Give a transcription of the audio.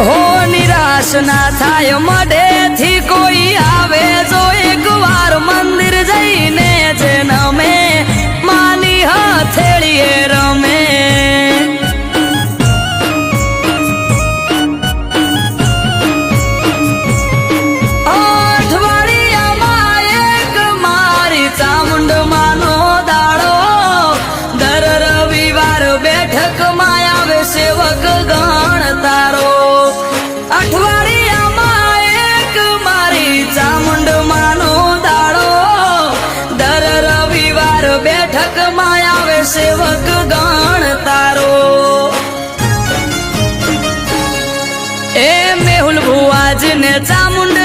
હો નિરાશ ના થાય મઢેથી કોઈ આવે જો એકવાર મંદિર જઈને જન્મે માની હથેળીએ રમે અઠવાડિયામાં એક મારી ચામુંડ માનો દાડો દર રવિવાર બેઠકમાં આવે સેવક ગણ તારો અઠવાડિયામાં એક મારી ચામુંડ માનો દાડો દર રવિવાર બેઠકમાં આવે સેવક ગણ તારો એ મેહુલ ભુવાજીને ચામુંડ